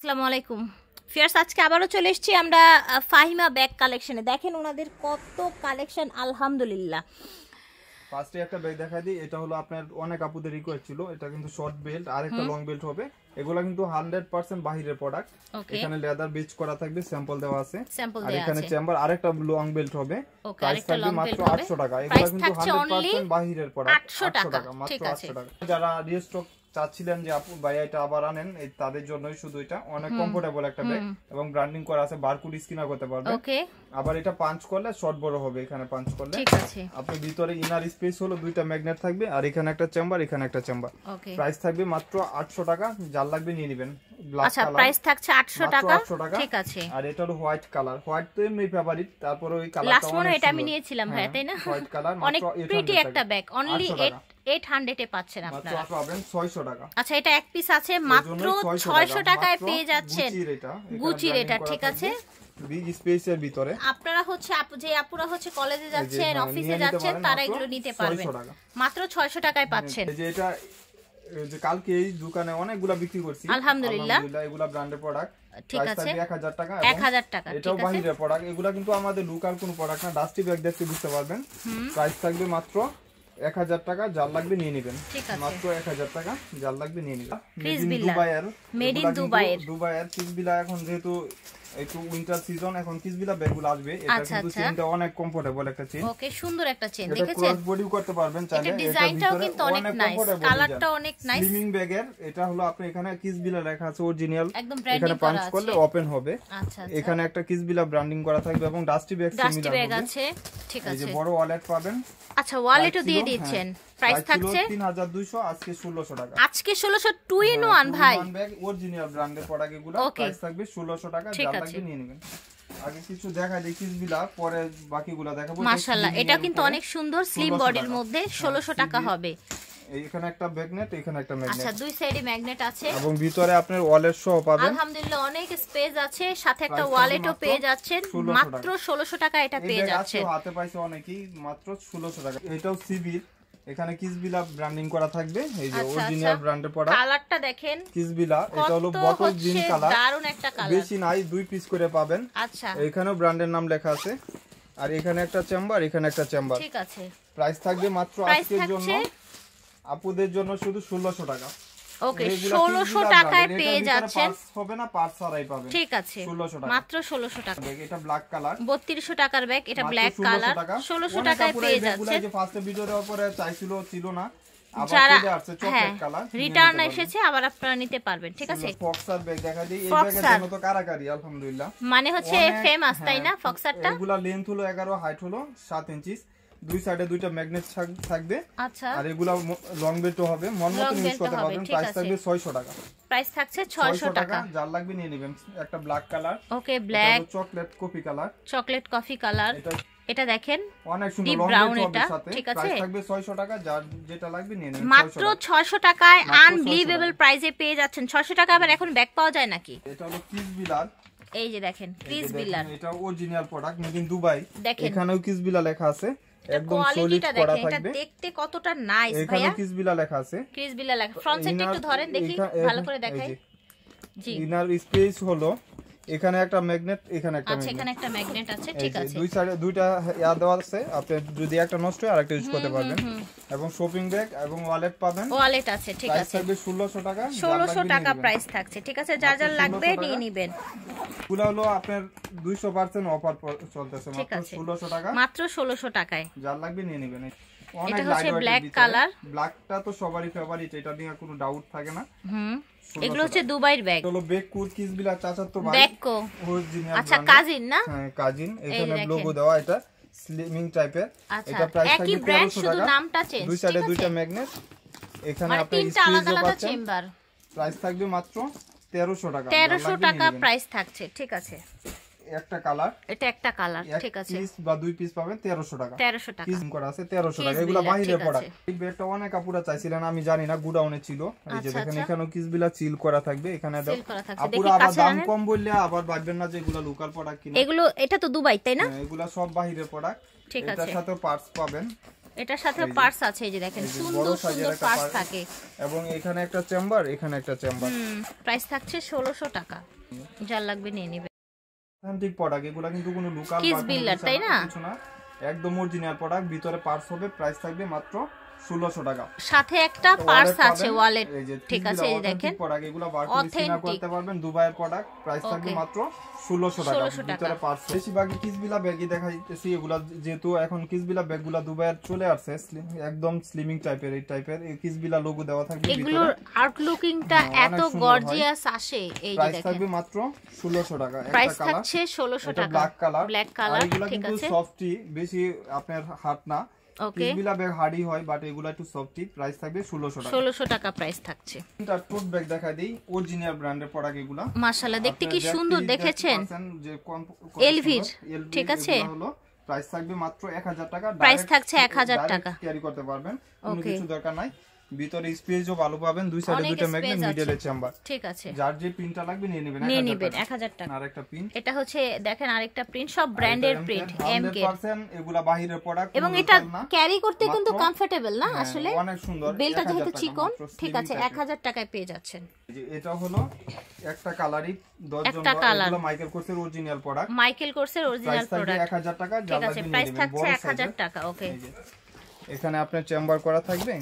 আসসালামু আলাইকুম ফিয়ার্স, আজকে আবারও চলে এসেছি আমরা ফাহিমা ব্যাগ কালেকশনে। দেখেন ওনাদের কত কালেকশন, আলহামদুলিল্লাহ। ফার্স্টে একটা ব্যাগ দেখাই দিই। এটা হলো আপনার অনেক আপুদের রিকোয়েস্ট ছিল, এটা কিন্তু শর্ট বেল্ট আর একটা লং বেল্ট হবে। এগুলা কিন্তু 100% বাহিরের প্রোডাক্ট। এখানে লেদার বিচ করা থাকবে, স্যাম্পল দেওয়া আছে। আর এখানে চেম্বার আরেকটা লং বেল্ট হবে। প্রাইস থাকবে মাত্র 800 টাকা। এগুলা কিন্তু 100% বাহিরের প্রোডাক্ট। 800 টাকা মাত্র, 800 টাকা। যারা রিস্টক চাচ্ছিলেন যে আপু ভাই এটা আবার আনেন, তাদের জন্যই শুধু এটা। অনেক কমফোর্টেবল একটা ব্যাগ এবং ব্র্যান্ডিং করা আছে, বারকোড স্ক্যানার করতে পারবেন। ওকে, আবার এটা পাঞ্চ করলে শর্ট বড় হবে। এখানে পাঞ্চ করলে ঠিক আছে। আপনার ভিতরে ইনার স্পেস হলো দুইটা ম্যাগনেট থাকবে, আর এখানে একটা চেম্বার, এখানে একটা চেম্বার। প্রাইস থাকবে মাত্র 800 টাকা। যার লাগবে নিয়ে নেবেন। আচ্ছা, প্রাইস থাকছে 800 টাকা। ঠিক আছে। আর এটা হলো হোয়াইট কালার। হোয়াইট তো এমনি ফেভারিট, তারপর ওই কালারটা লাস্ট মনে এটা আমি নিয়েছিলাম, হ্যাঁ তাই না? হোয়াইট কালার অনেক প্রিটি একটা ব্যাগ, অনলি 800 এ পাচ্ছেন আপনারা। মাত্র পাবেন 600 টাকা। আচ্ছা, এটা এক পিস আছে, মাত্র 600 টাকায় পেয়ে যাচ্ছেন। গুচির এটা, ঠিক আছে। বিগ স্পেসের ভিতরে আপনারা হচ্ছে যে আপুরা হচ্ছে কলেজে যাচ্ছেন, অফিসে যাচ্ছেন, তারা এগুলো নিতে পারবেন। মাত্র 600 টাকায় পাচ্ছেন। এই যে এটা যে কালকে এই দোকানে অনেকগুলা বিক্রি করছি, আলহামদুলিল্লাহ। এগুলা ব্র্যান্ডের প্রোডাক্ট। ঠিক আছে, 1000 টাকা। 1000 টাকা। এটাও বাহিরের প্রোডাক্ট। এগুলা কিন্তু আমাদের লোকাল কোনো প্রোডাক্ট না। ডাস্টি ব্যাগ দেখতে বুঝতে পারবেন। প্রাইস থাকবে মাত্র 1000 টাকা। যার লাগবে নিয়ে নেবেন। মাত্র 1000 টাকা। যার লাগবে নিয়ে নেবেন। মেড ইন দুবাইয়ের কিসবিলা। এখন যেহেতু একটু উইন্টার সিজন, এখন কিসবিলা ব্যাগগুলো আসবে। এটা কিন্তু চেনটা অনেক কমফোর্টেবল একটা চেন। ওকে, সুন্দর একটা চেন। এটা দেখেছেন, ক্রস বডিও করতে পারবেন চাইলে। এটা ডিজাইনটাও কিন্তু অনেক নাইস, কালারটা অনেক নাইস। স্লিমিং ব্যাগের এটা হলো আপনি এখানে কিসবিলা লেখা আছে অরিজিনাল। একদম ব্র্যান্ডিং করা আছে। পাঞ্চ করলে ওপেন হবে। আচ্ছা, এখানে একটা কিসবিলা ব্র্যান্ডিং করা থাকবে এবং ডাস্টি ব্যাগ আছে। ঠিক আছে, এই যে বড় ওয়ালেট পাবেন। আচ্ছা, ওয়ালেটও দিয়ে দিচ্ছেন। প্রাইস থাকছে 3200, আজকে 1600 টাকা। আজকে 1600 2 in 1 ভাই। ব্যাগ অরিজিনাল ব্র্যান্ডের প্রোডাক্ট এগুলো। প্রাইস থাকবে 1600 টাকা। যার লাগবে নিয়ে নেবেন। আগে কিছু দেখা দেই কিসবিলা, পরে বাকিগুলো দেখাবো। মাশাআল্লাহ, এটা কিন্তু অনেক সুন্দর স্লিম বডির মধ্যে 1600 টাকা হবে। এইখানে একটা ম্যাগনেট, এখানে একটা ম্যাগনেট। আচ্ছা, দুই সাইডে ম্যাগনেট আছে এবং ভিতরে আপনার ওয়ালেট সহ পাবেন। আলহামদুলিল্লাহ, অনেক স্পেস আছে, সাথে একটা ওয়ালেটও পেয়ে যাচ্ছেন। মাত্র 1600 টাকা এটা পেয়ে যাচ্ছেন। হাতে পাইছে অনেকেই, মাত্র 1600 টাকা। এটাও সিবির। এখানে কিসবিলা ব্র্যান্ডিং করা থাকবে। এই যে অরিজিনাল ব্র্যান্ডের প্রোডাক্ট। কালারটা দেখেন কিসবিলা। এটা হলো বটল গ্রিন কালার। দারুণ একটা কালার। বেশি নাই, 2 পিস করে পাবেন। আচ্ছা, এখানেও ব্র্যান্ডের নাম লেখা আছে। আর এখানে একটা চেম্বার, এখানে একটা চেম্বার। ঠিক আছে। প্রাইস থাকবে মাত্র আজকের জন্য আপুদের জন্য শুধু 1600 টাকা। ওকে, 1600 টাকায় পেয়ে যাচ্ছেন। হবে না, পার্স ছাড়াই পাবেন। ঠিক আছে, 1600 টাকা। মাত্র 1600 টাকা। এটা ব্ল্যাক কালার, 3200 টাকার ব্যাগ। এটা ব্ল্যাক কালার, 1600 টাকায় পেয়ে যাচ্ছেন। যে ফার্স্টে ভিডিও দেওয়ার পরে চাইছিল, ছিল না, আবার যারা চলে আসছে চকলেট কালার, রিটার্ন এসেছে, আবার আপনারা নিতে পারবেন। ঠিক আছে, ফক্সার ব্যাগ দেখা দিই। এই ব্যাগের জন্য তো কারাকারি আলহামদুলিল্লাহ, মানে হচ্ছে ফেমাস, তাই না? ফক্সারটা এগুলা লেন্থ হলো 11, হাইট হলো 7 ইঞ্চি। দুই সাইডে দুইটা ম্যাগনেট থাকবে। আচ্ছা, আর এগুলা লং বেল্ট হবে, মন মতো ইউজ করতে পারবেন। প্রাইস থাকবে 600 টাকা। প্রাইস থাকছে 600 টাকা। যার লাগবে নিয়ে নেবেন। একটা black colour. Okay, black chocolate coffee colour. Chocolate coffee colour. এটা দেখেন অনেক সুন্দর ডিপ ব্রাউন। এটা ঠিক আছে, প্রাইস থাকবে 600 টাকা। যার যেটা লাগবে নিয়ে নেবেন। মাত্র 600 টাকায় আনবিলিভেবল প্রাইসে পেয়ে যাচ্ছেন। 600 টাকা আবার এখন ব্যাগ পাওয়া যায় নাকি? এটা হলো কিসবিলার। এই যে দেখেন কিসবিলার, এটা original product, made in Dubai. দেখেন এখানেও কিসবিলা লেখা আছে। একদম সলিড কোয়ালিটিটা করা দেখেন। এটা থাকবে। দেখতে কতটা নাইস ভাইয়া। এখানেও কিসবিলা লেখা আছে। কিসবিলা লেখা। ফ্রন্ট সাইডটা একটু ধরেন দেখি, ভালো করে দেখাই। জি, ইনার স্পেস হলো এখানে একটা ম্যাগনেট, এখানে একটা ম্যাগনেট। আচ্ছা, এখানে একটা ম্যাগনেট আছে। ঠিক আছে, দুই সাইডে দুইটা ইয়া দেওয়া আছে। আপনি যদি একটা নষ্ট হয় আরেকটা ইউজ করতে পারবেন। এবং শপিং ব্যাগ এবং ওয়ালেট পাবেন। ওয়ালেট আছে। ঠিক আছে, প্রাইস থাকবে 1600 টাকা। 1600 টাকা প্রাইস থাকছে। ঠিক আছে, যার যার লাগবে নিয়ে নেবেন। এগুলো হলো আপনার 200% অফার চলতেছে, মাত্র 1600 টাকা। মাত্র 1600 টাকায় যার লাগবে নিয়ে নেবেন। এটা হচ্ছে ব্ল্যাক কালার। ব্ল্যাকটা তো সবারই ফেভারিট, এটা নিয়ে কোনো ডাউট থাকে না। এগুলো হচ্ছে দুবাইয়ের ব্যাগ। চলো বেকুর কিসবিলা চাচাতো ভাই। Beko, original. আচ্ছা, কাজিন না? হ্যাঁ, কাজিন। এখানে লোগো দেওয়া, এটা স্লিমিং টাইপের। এটা প্রাইস থাকবে 1300 টাকা। শুধু নামটা চেঞ্জ। দুই সাইডে দুইটা ম্যাগনেট। এখানে আপনি তিনটা আলাদা আলাদা চেম্বার। প্রাইস থাকবে মাত্র 1300 টাকা। 1300 টাকা প্রাইস থাকছে। ঠিক আছে, একটা কালার, এটা একটা কালার। ঠিক আছে, পিস বা দুই পিস পাবেন 1300 টাকা। 1300 টাকা কিস করা আছে 1300 টাকা। এগুলা বাহিরের প্রোডাক্ট। এই ব্যাগটা অনেক আপুরা চাইছিলেন, আমি জানি না, গুডাউনে ছিল। এই যে দেখেন এখানেও কিসবিলা সিল করা থাকবে। এখানে দাও আপুরা, আবার দাম কম বললে আবার ভাববেন না যে এগুলা লোকাল প্রোডাক্ট কিনা। এগুলো এটা তো দুবাই, তাই না? এগুলা সব বাহিরের প্রোডাক্ট। ঠিক আছে, এটার সাথে পার্টস পাবেন। এটার সাথে পার্স আছে, এই যে দেখেন সুন্দর সুন্দর পার্স থাকে, এবং এখানে একটা চেম্বার, এখানে একটা চেম্বার। প্রাইস থাকছে 1600 টাকা, যার লাগবে নিয়ে নেবে। অথেন্টিক প্রোডাক্ট, এগুলা কিন্তু কোনো লোকাল কিস বিল্ডার, তাই না? কিছু না, একদম অরিজিনাল প্রোডাক্ট, ভিতরে পার্স হবে। প্রাইস থাকবে মাত্র 1600 টাকা। সাথে একটা পার্স আছে, ওয়ালেট। ঠিক আছে, এই দেখেন প্রোডাক্ট, এগুলা বারকোড স্ক্যান করতে পারবেন, দুবাইয়ের প্রোডাক্ট। প্রাইস থাকবে মাত্র 1600 টাকা, ভিতরে পার্স। বেশিরভাগই কিসবিলা ব্যাগই দেখাইতেছি এগুলা, যেহেতু এখন কিসবিলা ব্যাগগুলা দুবাইয়ের চলে আসছে, একদম স্লিমিং টাইপের, এই টাইপের এই কিসবিলা লোগো দেওয়া থাকবে। এগুলোর আউটলুকিংটা এত গর্জিয়াস আসে, এই যে দেখেন। প্রাইস থাকবে মাত্র 1600 টাকা। প্রাইস থাকছে 1600 টাকা, ব্ল্যাক কালার, ব্ল্যাক কালার। ঠিক আছে, সফটি, বেশি আপনার হার্ড না। ওকে, কিসবিলা ব্যাগ হার্ডি হয়, বাট এগুলা একটু সফটি। প্রাইস থাকবে 1600 টাকা। 1600 টাকা প্রাইস থাকছে। এটা টোট ব্যাগ দেখাই দেই, অরিজিনাল ব্র্যান্ডের প্রোডাক্ট এগুলা। মাশাআল্লাহ, দেখতে কি সুন্দর দেখেছেন, এলভির। ঠিক আছে, হলো প্রাইস থাকবে মাত্র 1000 টাকা। প্রাইস থাকছে 1000 টাকা, ক্যারি করতে পারবেন, কোনো কিছু দরকার নাই। ভিতরে স্পেসও ভালো পাবেন, দুই সাইডে দুটো ম্যাগনেট, মিডলে চেম্বার। ঠিক আছে, যার যে প্রিন্টটা লাগবে নিয়ে নেবেন 1000 টাকা। আরেকটা প্রিন্ট, এটা হচ্ছে দেখেন আরেকটা প্রিন্ট, সব ব্র্যান্ডের প্রিন্ট, এমকে। 100% এগুলা বাহিরের প্রোডাক্ট, এবং এটা ক্যারি করতে কিন্তু কমফোর্টেবল না আসলে, অনেক সুন্দর। বেলটা যেহেতু চিকন, ঠিক আছে, 1000 টাকায় পেয়ে যাচ্ছেন। এটা হলো একটা কালারই 10 জন, এগুলো মাইকেল কোর্সের অরিজিনাল প্রোডাক্ট, মাইকেল কোর্সের অরিজিনাল প্রোডাক্ট। 1000 টাকা, ঠিক আছে, প্রাইস থাকছে 1000 টাকা। ওকে, এখানে আপনার চেম্বার করা থাকবে,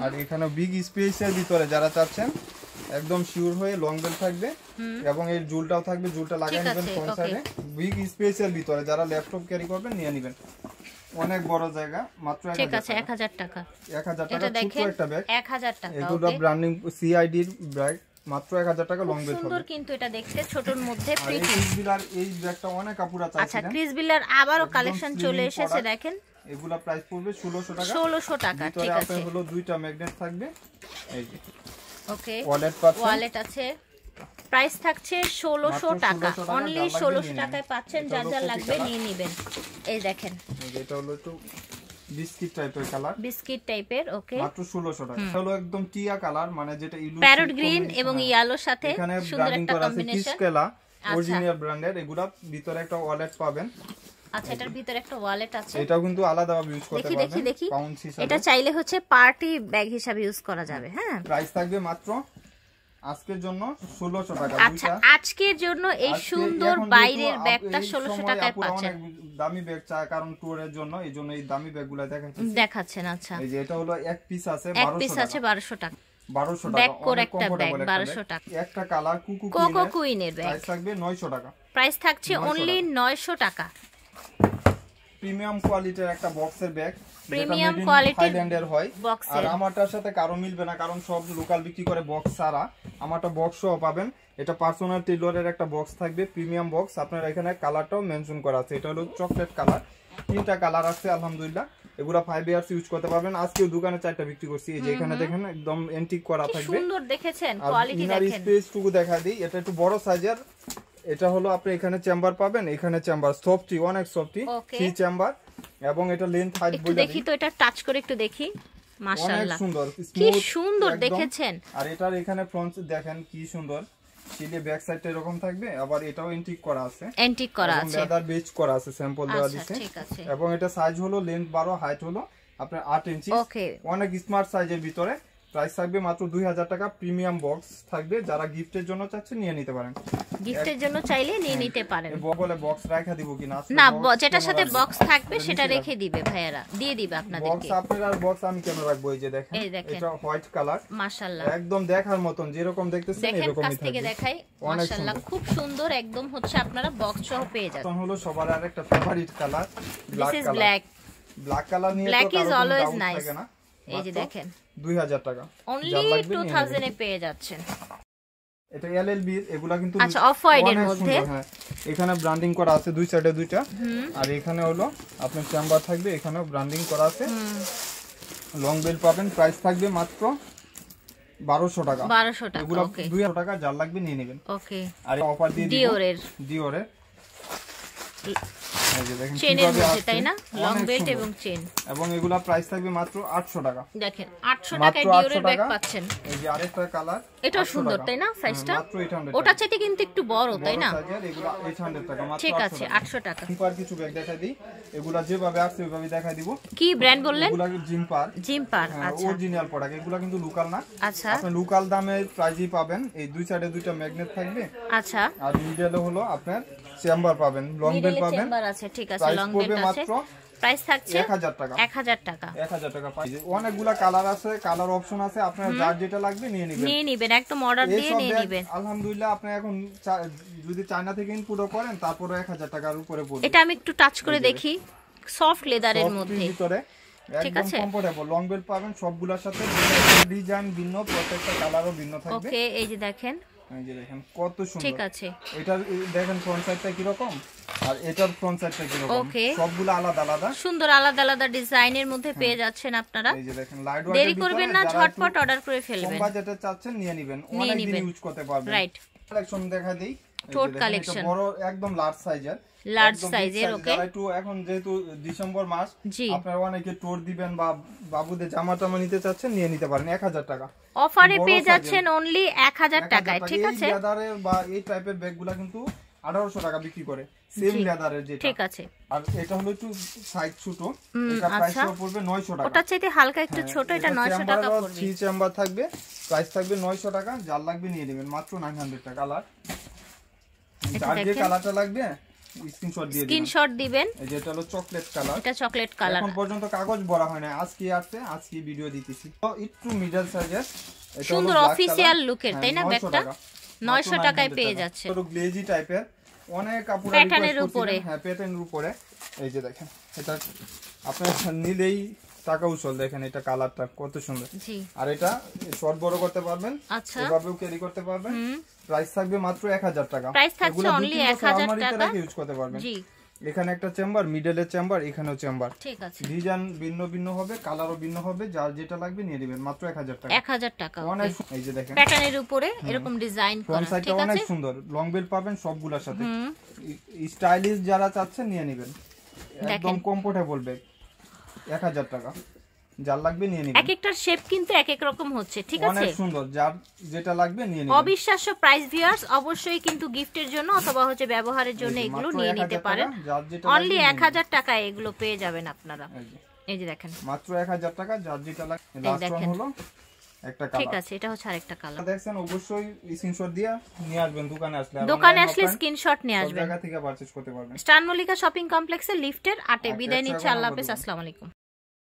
আর এখানে বিগ স্পেসের ভিতরে যারা চাচ্ছেন একদম শিওর হয়ে লং বেল থাকবে, এবং এই জুলটাও থাকবে, জুলটা লাগিয়ে নেবেন ফ্রন্ট সাইডে। বিগ স্পেসের ভিতরে যারা ল্যাপটপ ক্যারি করবেন নিয়ে নেবেন, অনেক বড় জায়গা। মাত্র 1000 টাকা। ঠিক আছে, 1000 টাকা। 1000 টাকা ছোট একটা ব্যাগ, 1000 টাকা। এগুলো ব্র্যান্ডিং সিআইডি এর ব্যাগ, মাত্র 1000 টাকা লং বেল হবে। সুন্দর কিন্তু এটা দেখতে, ছোটর মধ্যে প্রিটি। ক্রিসবিলার এই ব্যাগটা অনেক আপুরা চাইছিলেন। আচ্ছা, ক্রিসবিলার আবারো কালেকশন চলে এসেছে, দেখেন। এগুলা প্রাইস পড়বে 1600 টাকা। 1600 টাকা, ঠিক আছে। ভিতরে হলো দুইটা ম্যাগনেট থাকবে, এই যে। ওকে, ওয়ালেট পাচ্ছেন, ওয়ালেট আছে। প্রাইস থাকছে 1600 টাকা, অনলি 1600 টাকায় পাচ্ছেন। যার যা লাগবে নিয়ে নেবেন। এই দেখেন, এটা হলো একটু বিস্কিট টাইপের কালার, বিস্কিট টাইপের। ওকে, মাত্র 1600 টাকা। এটা হলো একদম টিয়া কালার, মানে যেটা ইলু প্যারট গ্রিন এবং ইয়েলোর সাথে সুন্দর একটা কম্বিনেশন। কিসকেলা অরিজিনাল ব্র্যান্ডের, এগুলা ভিতরে একটা ওয়ালেট পাবেন। আচ্ছা, এটার ভিতরে একটা ওয়ালেট আছে, এটাও কিন্তু আলাদাভাবে ইউজ করতে পারবেন। দেখি এটা চাইলে হচ্ছে পার্টি ব্যাগ হিসেবে ইউজ করা যাবে। হ্যাঁ, প্রাইস থাকবে মাত্র আজকের জন্য 1600 টাকা। আচ্ছা, আজকের জন্য এই সুন্দর বাইরের ব্যাগটা 1600 টাকায় পাচ্ছেন। দামি ব্যাগ চাই, কারণ ট্যুরের জন্য, এইজন্য এই দামি ব্যাগগুলো দেখাচ্ছেন। আচ্ছা, এই যে এটা হলো এক পিস আছে, 1200 টাকা। 1200 টাকা, ব্যাগ করে একটা ব্যাগ 1200 টাকা। একটা কালার কোকো কুইনের ব্যাগ, প্রাইস থাকবে 900 টাকা। প্রাইস থাকছে অনলি 900 টাকা। প্রিমিয়াম কোয়ালিটির একটা বক্সের ব্যাগ, প্রিমিয়াম কোয়ালিটির থাইল্যান্ডের হয়। আর আমারটার সাথে কারো মিলবে না, কারণ সব লোকাল বিক্রি করে বক্স ছাড়া, আমারটা বক্স সহ পাবেন। এটা পার্সোনাল টেইলরের একটা বক্স থাকবে, প্রিমিয়াম বক্স। আপনার এখানে কালারটাও মেনশন করা আছে, এটা হলো চকলেট কালার। 3টা কালার আছে আলহামদুলিল্লাহ। এগুলা 5 ইয়ার্স ইউজ করতে পারবেন। আজকেও দোকানে 4টা বিক্রি করছি। এই যে এখানে দেখেন একদম এন্টিক করা থাকবে, সুন্দর দেখেছেন, কোয়ালিটি দেখেন। স্পেসটুকু দেখা দিই, এটা একটু বড় সাইজের। এটা হলো আপনি এখানে চেম্বার পাবেন, এখানে চেম্বার সফটি, অনেক সফটি, 3 চেম্বার। এবং এটা লেন্থ হাইট বলে দেখি তো, এটা টাচ করে একটু দেখি। মাশাআল্লাহ, সুন্দর, কি সুন্দর দেখেছেন। আর এটার এখানে ফ্রন্ট দেখেন কি সুন্দর, চিলে ব্যাক সাইডটা এরকম থাকবে। আবার এটাও এন্টিক করা আছে, এন্টিক করা আছে, লেদার বেজ করা আছে, স্যাম্পল দেওয়া দিয়েছে। ঠিক আছে। এবং এটা সাইজ হলো লেন্থ 12, হাইট হলো আপনার 8 ইঞ্চি। ওকে, অনেক স্মার্ট সাইজের ভিতরে। প্রাইস থাকবে মাত্র 2000 টাকা। প্রিমিয়াম বক্স থাকবে, যারা গিফটের জন্য চাচ্ছেন নিয়ে নিতে পারেন। গিফটের জন্য চাইলে নিয়ে নিতে পারেন। বলে বক্স রাখা দিব কিনা না, যেটার সাথে বক্স থাকবে সেটা রেখে দিবে ভাইয়ারা, দিয়ে দিবে আপনাদেরকে। বক্স আপনার বক্স আমি কেন রাখবো? এই যে দেখেন, এটা হোয়াইট কালার, মাশাআল্লাহ, একদম দেখার মতন, যেরকম দেখতেছেন এরকমই থাকবে। থেকে দেখাই, মাশাআল্লাহ, খুব সুন্দর। একদম হচ্ছে আপনারা বক্স সহ পেয়ে যাবেন। তখন হলো সবার আরেকটা favourite colour, black colour. Black colour নিয়ে ব্ল্যাক ইজ অলওয়েজ নাইস। না, এই যে দেখেন, 2000 টাকা, অনলি 2000 এ পেয়ে যাচ্ছেন। এটা এলএলবি, এগুলা কিন্তু আচ্ছা, অফ হোয়াইট এর মধ্যে। হ্যাঁ, এখানে ব্র্যান্ডিং করা আছে দুই সাইডে দুইটা। আর এখানে হলো আপনার চেম্বার থাকবে, এখানেও ব্র্যান্ডিং করা আছে। লং বেল পাবেন। প্রাইস থাকবে মাত্র 1200 টাকা। 1200 টাকা, এগুলা ওকে, 2000 টাকা, যার লাগবে নিয়ে নেবেন। ওকে। আর অফার দিয়ে দিব ডিওরের এই যে দেখেন চেনের মধ্যে, তাই না? লং বেল্ট এবং চেন। এবং এগুলা প্রাইস থাকবে মাত্র 800 টাকা। দেখেন 800 টাকায় ডিওরের ব্যাগ পাচ্ছেন। এই যে আরেকটা কালার, এটা সুন্দর তাই না? সাইজটা মাত্র 800 ওটা চাইতে কিন্তু একটু বড়, তাই না? এগুলা 800 টাকা মাত্র। ঠিক আছে 800 টাকা। জিম্পার কিছু ব্যাগ দেখাই দিই, এগুলা যেভাবে আসছে ওইভাবে দেখাই দিব। কি ব্র্যান্ড বললেন? এগুলা জিম্পার। জিম্পার, আচ্ছা অরিজিনাল প্রোডাক্ট, এগুলা কিন্তু লোকাল না। আচ্ছা, আপনি লোকাল দামে প্রাইসই পাবেন। এই দুই সাইডে দুইটা ম্যাগনেট থাকবে। আচ্ছা, আর মিডলে হলো আপনার চেম্বার পাবেন, লং বেল্ট পাবেন। চেম্বার আছে, ঠিক আছে, লং বেল্ট আছে। প্রাইস থাকছে 1000 টাকা। 1000 টাকা। 1000 টাকা পাই। অনেকগুলা কালার আছে, কালার অপশন আছে, আপনারা যার যেটা লাগবে নিয়ে নেবেন। একদম অর্ডার দিয়ে নিয়ে নেবেন। আলহামদুলিল্লাহ আপনি এখন যদি চায়না থেকে ইম্পোর্ট করেন তারপরে 1000 টাকার উপরে পড়বে। এটা আমি একটু টাচ করে দেখি, সফট লেদারের মধ্যে, ভিতরে একদম কমফোর্টেবল। লং বেল্ট পাবেন সবগুলোর সাথে, ডিজাইন ভিন্ন, প্রত্যেকটা কালারও ভিন্ন থাকবে। ওকে, এই যে দেখেন, এই যে দেখেন কত সুন্দর। ঠিক আছে, এটা দেখেন ফ্রন্ট সাইডটা কি রকম আর এটার ফ্রন্ট সাইডটা কি রকম, সবগুলো আলাদা আলাদা সুন্দর আলাদা আলাদা ডিজাইনের মধ্যে পেয়ে যাচ্ছেন আপনারা। এই যে দেখেন লাইট ওয়েট, দেরি করবেন না, ঝটপট অর্ডার করে ফেলবেন। কম বাজেটে চাচ্ছেন নিয়ে নেবেন, অনেক দিন ইউজ করতে পারবেন। রাইট, কালেকশন দেখা দেই। টোট কালেকশন, বড় একদম লার্জ সাইজের, ওকে। একটু এখন যেহেতু ডিসেম্বর মাস, আপনারা অনেকে টোর দিবেন বা বাবুদের জামা টামা নিতে চাচ্ছেন, নিয়ে নিতে পারেন 1000 টাকা অফারে পেয়ে যাচ্ছেন, অনলি 1000 টাকায়। ঠিক আছে, এই লেদারের বা এই টাইপের ব্যাগগুলা কিন্তু 1800 টাকা বিক্রি করে, সেম লেদারের যেটা। ঠিক আছে, আর এটা হলো একটু সাইজ ছোট, এটা প্রাইস পড়বে 900 টাকা। ওটা চাইতে হালকা একটু ছোট, এটা 900 টাকা পড়বে। 3 চেম্বার থাকবে, প্রাইস থাকবে 900 টাকা। যার লাগবে নিয়ে নেবেন, মাত্র 900 টাকা। কালার যার যে কালারটা লাগবে স্ক্রিনশট দিবেন। এই যে এটা হলো চকলেট কালার, এটা চকলেট কালার। এখন পর্যন্ত কাগজ ভরা হয় না, আজকে আসছে, আজকে ভিডিও দিতেছি। তো একটু মিডল সাইজের, এটা সুন্দর অফিশিয়াল লুকের, তাই না? ব্যাগটা 900 টাকায় পেয়ে যাচ্ছে। পুরো গ্লেজি টাইপের, অনেক কাপড় প্যাটার্নের উপরে। হ্যাঁ, প্যাটার্নের উপরে। এই যে দেখেন, এটা আপনি নিলেই টাকা উছল। দেখেন এটা কালারটা কত সুন্দর। জি, আর এটা শর্ট বড় করতে পারবেন, আচ্ছা, এভাবেও ক্যারি করতে পারবেন। প্রাইস থাকবে মাত্র 1000 টাকা। প্রাইস থাকছে অনলি 1000 টাকা, ইউজ করতে পারবেন। জি, এখানে একটা চেম্বার, মিডলে চেম্বার, এখানেও চেম্বার। ঠিক আছে, ডিজাইন ভিন্ন ভিন্ন হবে, কালারও ভিন্ন হবে, যার যেটা লাগবে নিয়ে নেবেন, মাত্র 1000 টাকা। 1000 টাকা। অনেক, এই যে দেখেন প্যাটার্নের উপরে এরকম ডিজাইন করা, ঠিক আছে, অনেক সুন্দর। লং বেল্ট পাবেন সবগুলোর সাথে। স্টাইলিশ যারা চাচ্ছেন নিয়ে নেবেন, একদম কমফোর্টেবল ব্যাগ, 1000 টাকা। যার লাগবে নিয়ে নেবেন। এক একটার শেপ কিন্তু এক এক রকম হচ্ছে, ঠিক আছে, অনেক সুন্দর। যার যেটা লাগবে নিয়ে নেবেন। অবিশ্বাস্য প্রাইস ভিউয়ার্স, অবশ্যই কিন্তু গিফটের জন্য অথবা হচ্ছে ব্যবহারের জন্য এগুলো নিয়ে নিতে পারেন। অনলি 1000 টাকায় এগুলো পেয়ে যাবেন আপনারা। এই যে দেখেন, মাত্র 1000 টাকা। যার যেটা লাগবে। লাস্ট ওয়ান হলো একটা কালার, ঠিক আছে, এটা হচ্ছে আরেকটা কালার। দেখছেন, অবশ্যই স্ক্রিনশট দিয়ে নিয়ে আসবেন। দোকানে আসলে স্ক্রিনশট নিয়ে আসবেন, জায়গা থেকে পারচেজ করতে পারবেন। স্টার মল্লিকা শপিং কমপ্লেক্সের লিফটের 8 এ। বিদায় নিচ্ছি, আল্লাহ হাফেজ, আসসালামু আলাইকুম।